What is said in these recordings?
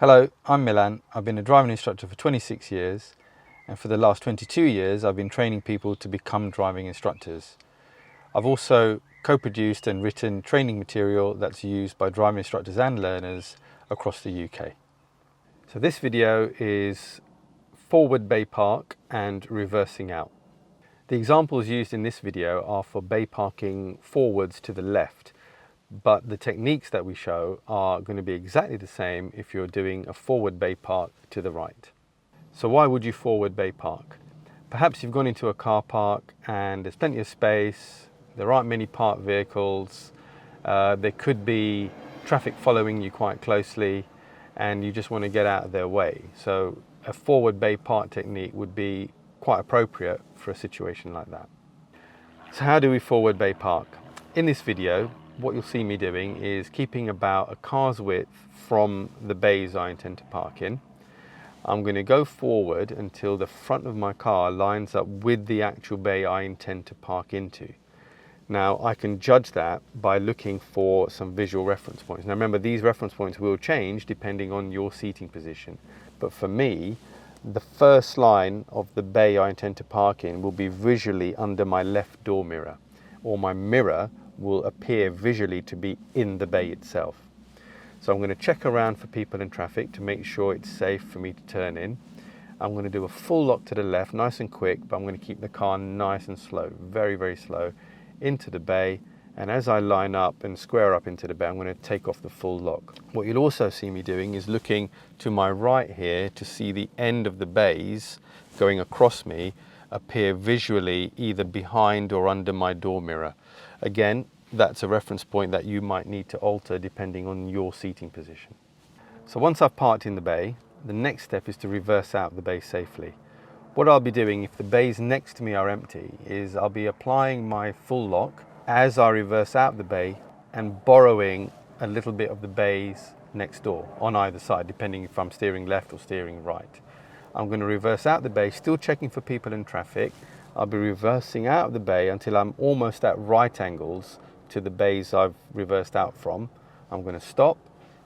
Hello, I'm Milan. I've been a driving instructor for 26 years, and for the last 22 years I've been training people to become driving instructors. I've also co-produced and written training material that's used by driving instructors and learners across the UK. So this video is forward bay park and reversing out. The examples used in this video are for bay parking forwards to the left, but the techniques that we show are going to be exactly the same if you're doing a forward bay park to the right. So why would you forward bay park? Perhaps you've gone into a car park and there's plenty of space, there aren't many parked vehicles, there could be traffic following you quite closely, and you just want to get out of their way. So a forward bay park technique would be quite appropriate for a situation like that. So how do we forward bay park? In this video, what you'll see me doing is keeping about a car's width from the bays I intend to park in. I'm going to go forward until the front of my car lines up with the actual bay I intend to park into. Now I can judge that by looking for some visual reference points. Now remember, these reference points will change depending on your seating position, but for me, the first line of the bay I intend to park in will be visually under my left door mirror, or my mirror will appear visually to be in the bay itself. So I'm going to check around for people in traffic to make sure it's safe for me to turn in. I'm going to do a full lock to the left, nice and quick, but I'm going to keep the car nice and slow, very, very slow, into the bay. And as I line up and square up into the bay, I'm going to take off the full lock. What you'll also see me doing is looking to my right here to see the end of the bays going across me appear visually either behind or under my door mirror. Again, that's a reference point that you might need to alter depending on your seating position. So once I've parked in the bay, the next step is to reverse out the bay safely. What I'll be doing if the bays next to me are empty is I'll be applying my full lock as I reverse out the bay and borrowing a little bit of the bays next door on either side, depending if I'm steering left or steering right. I'm going to reverse out the bay, still checking for people in traffic. I'll be reversing out of the bay until I'm almost at right angles to the bays I've reversed out from. I'm going to stop,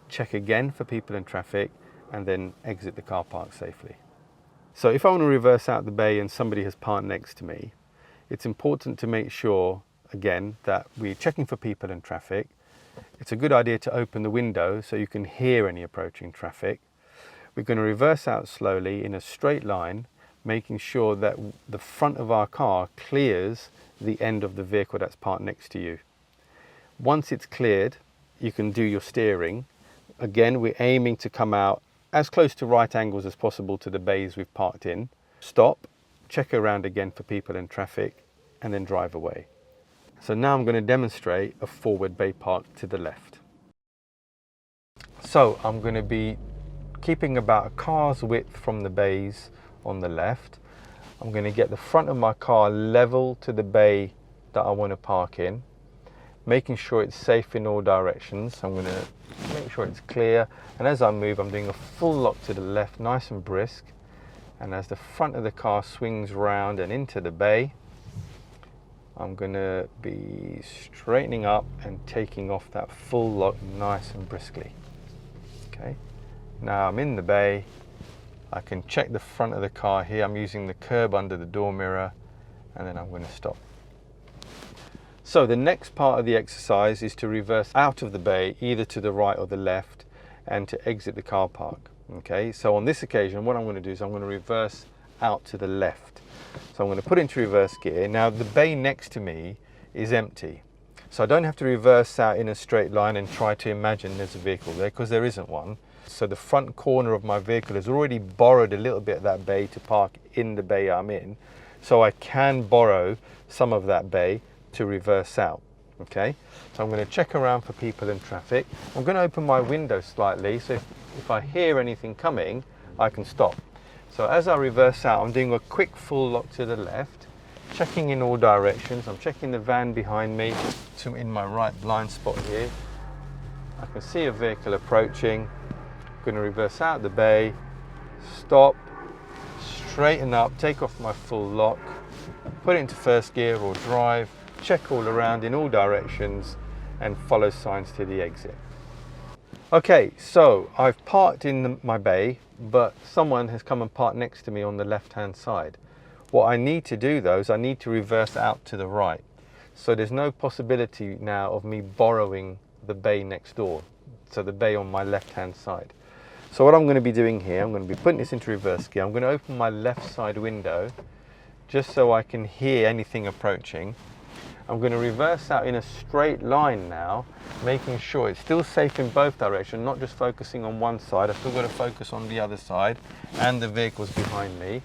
check again for people in traffic, and then exit the car park safely. So if I want to reverse out the bay and somebody has parked next to me, it's important to make sure, again, that we're checking for people in traffic. It's a good idea to open the window so you can hear any approaching traffic. We're going to reverse out slowly in a straight line, making sure that the front of our car clears the end of the vehicle that's parked next to you. Once it's cleared, you can do your steering. Again, we're aiming to come out as close to right angles as possible to the bays we've parked in. Stop, check around again for people in traffic, and then drive away. So now I'm going to demonstrate a forward bay park to the left. So I'm going to be keeping about a car's width from the bays on the left. I'm going to get the front of my car level to the bay that I want to park in, making sure it's safe in all directions. I'm going to make sure it's clear, and as I move I'm doing a full lock to the left, nice and brisk, and as the front of the car swings round and into the bay, I'm going to be straightening up and taking off that full lock nice and briskly. Okay, now I'm in the bay. I can check the front of the car here. I'm using the curb under the door mirror, and then I'm going to stop. So the next part of the exercise is to reverse out of the bay, either to the right or the left, and to exit the car park. Okay, so on this occasion, what I'm going to do is I'm going to reverse out to the left. So I'm going to put into reverse gear. Now the bay next to me is empty, so I don't have to reverse out in a straight line and try to imagine there's a vehicle there, because there isn't one. So the front corner of my vehicle has already borrowed a little bit of that bay to park in the bay I'm in, so I can borrow some of that bay to reverse out. Okay, so I'm going to check around for people in traffic. I'm going to open my window slightly, so if I hear anything coming, I can stop. So as I reverse out, I'm doing a quick full lock to the left, checking in all directions. I'm checking the van behind me, to in my right blind spot here. I can see a vehicle approaching. I'm going to reverse out the bay, stop, straighten up, take off my full lock, put it into first gear or drive, check all around in all directions and follow signs to the exit. Okay, so I've parked in my bay, but someone has come and parked next to me on the left-hand side. What I need to do though is I need to reverse out to the right. So there's no possibility now of me borrowing the bay next door. So the bay on my left-hand side. So what I'm going to be doing here, I'm going to be putting this into reverse gear. I'm going to open my left side window just so I can hear anything approaching. I'm going to reverse out in a straight line now, making sure it's still safe in both directions, not just focusing on one side. I've still got to focus on the other side and the vehicles behind me.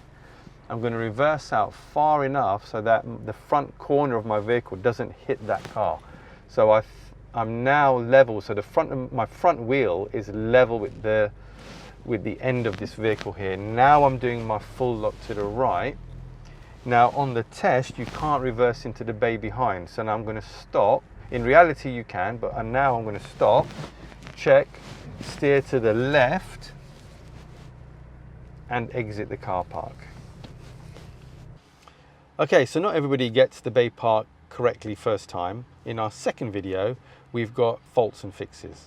I'm going to reverse out far enough so that the front corner of my vehicle doesn't hit that car. So I'm now level, so my front wheel is level with the end of this vehicle here. Now I'm doing my full lock to the right. Now on the test, you can't reverse into the bay behind. So now I'm going to stop. In reality you can, but now I'm going to stop, check, steer to the left and exit the car park. Okay, so not everybody gets the bay park correctly first time. In our second video, we've got faults and fixes.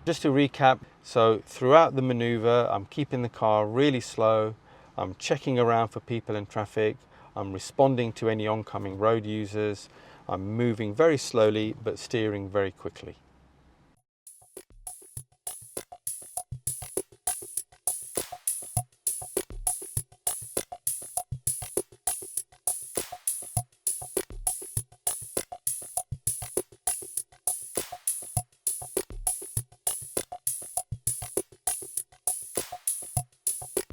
Just to recap, so throughout the maneuver, I'm keeping the car really slow. I'm checking around for people and traffic. I'm responding to any oncoming road users. I'm moving very slowly, but steering very quickly.